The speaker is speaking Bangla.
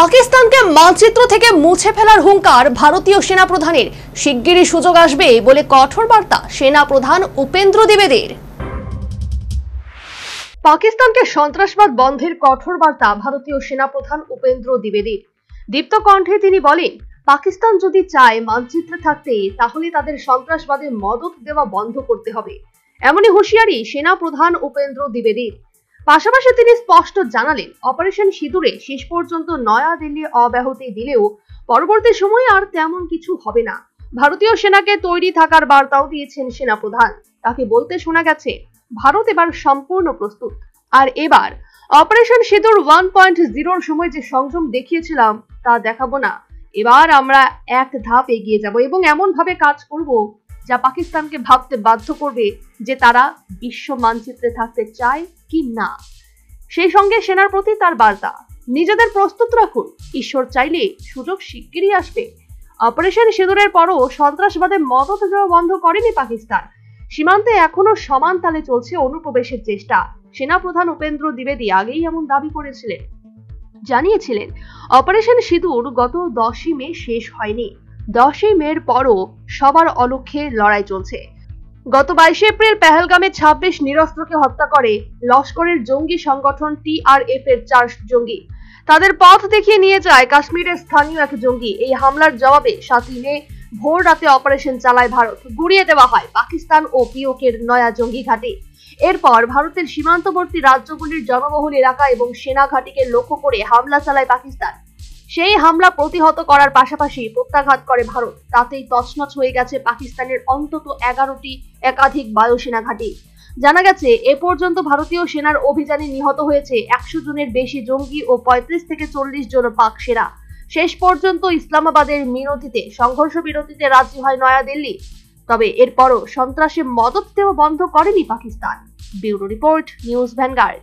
পাকিস্তানকে মানচিত্র থেকে মুছে ফেলার হুঙ্কার ভারতীয় সেনা প্রধানের। শিগগিরই সুযোগ আসবে বলে কঠোর বার্তা সেনা প্রধান উপেন্দ্র দ্বিবেদীর। পাকিস্তানকে সন্ত্রাসবাদ বন্ধের কঠোর বার্তা ভারতীয় সেনা প্রধান উপেন্দ্র দ্বিবেদীর। দীপ্ত কণ্ঠে তিনি বলেন, পাকিস্তান যদি চায় মানচিত্রে থাকতে, তাহলে তাদের সন্ত্রাসবাদে মদত দেওয়া বন্ধ করতে হবে। এমনই হুঁশিয়ারি সেনা প্রধান উপেন্দ্র দ্বিবেদীর। পাশাপাশি তিনি স্পষ্ট জানালেন, অপারেশন সিঁদুরে শেষ পর্যন্ত নয়াদিল্লি অব্যাহতি দিলেও পরবর্তী সময়ে আর তেমন কিছু হবে না। ভারতীয় সেনাকে তৈরি থাকার বার্তাও দিয়েছেন সেনা প্রধান। তাকে বলতে শোনা গেছে, ভারত এবার সম্পূর্ণ প্রস্তুত। আর এবার অপারেশন সিঁদুর 1.0 সময় যে সংযম দেখিয়েছিলাম তা দেখাবো না। এবার আমরা এক ধাপ এগিয়ে যাব এবং এমন ভাবে কাজ করব যা পাকিস্তানকে ভাবতে বাধ্য করবে যে তারা বিশ্ব মানচিত্রে থাকতে চায় কি না। সেই সঙ্গে সেনার প্রতি তার বার্তা, নিজেদের প্রস্তুত রাখুন, ঈশ্বর চাইলে সুযোগ শিগগিরই আসবে। অপারেশন সিঁদুরের পরও সন্ত্রাসবাদে মদত দেওয়া বন্ধ করেনি পাকিস্তান। সীমান্তে এখনো সমান তালে চলছে অনুপ্রবেশের চেষ্টা। সেনা প্রধান উপেন্দ্র দ্বিবেদী আগেই এমন দাবি করেছিলেন, জানিয়েছিলেন অপারেশন সিঁদুর গত 10ই মে শেষ হয়নি। 10ই মের পরও সবার অলক্ষ্যে লড়াই চলছে। গত 22 এপ্রিল পেহেলগামে 26 নিরস্ত্রকে হত্যা করে লস্করের জঙ্গি সংগঠন TRF এর 4 জঙ্গি। তাদের পথ দেখিয়ে নিয়ে যায় কাশ্মীরের স্থানীয় এক জঙ্গি। এই হামলার জবাবে 7ই মে ভোর রাতে অপারেশন চালায় ভারত। গুড়িয়ে দেওয়া হয় পাকিস্তান ও পিওকের নয়া জঙ্গি ঘাঁটি। এরপর ভারতের সীমান্তবর্তী রাজ্যগুলির জনবহুল এলাকা এবং সেনা ঘাঁটিকে লক্ষ্য করে হামলা চালায় পাকিস্তান। সেই হামলা প্রতিহত করার পাশাপাশি প্রত্যাঘাত করে ভারত। তাতেই তছনছ হয়ে গেছে পাকিস্তানের অন্তত 11টি একাধিক বায়ুসেনা ঘাঁটি। জানা গেছে, এ পর্যন্ত ভারতীয় সেনার অভিযানে নিহত হয়েছে 100 জনের বেশি জঙ্গি ও 35 থেকে 40 জন পাক সেনা। শেষ পর্যন্ত ইসলামাবাদের মিনতিতে সংঘর্ষ বিরতিতে রাজি হয় নয়াদিল্লি। তবে এরপরও সন্ত্রাসে মদত দেওয়া বন্ধ করেনি Pakistan. Bureau report, news vanguard.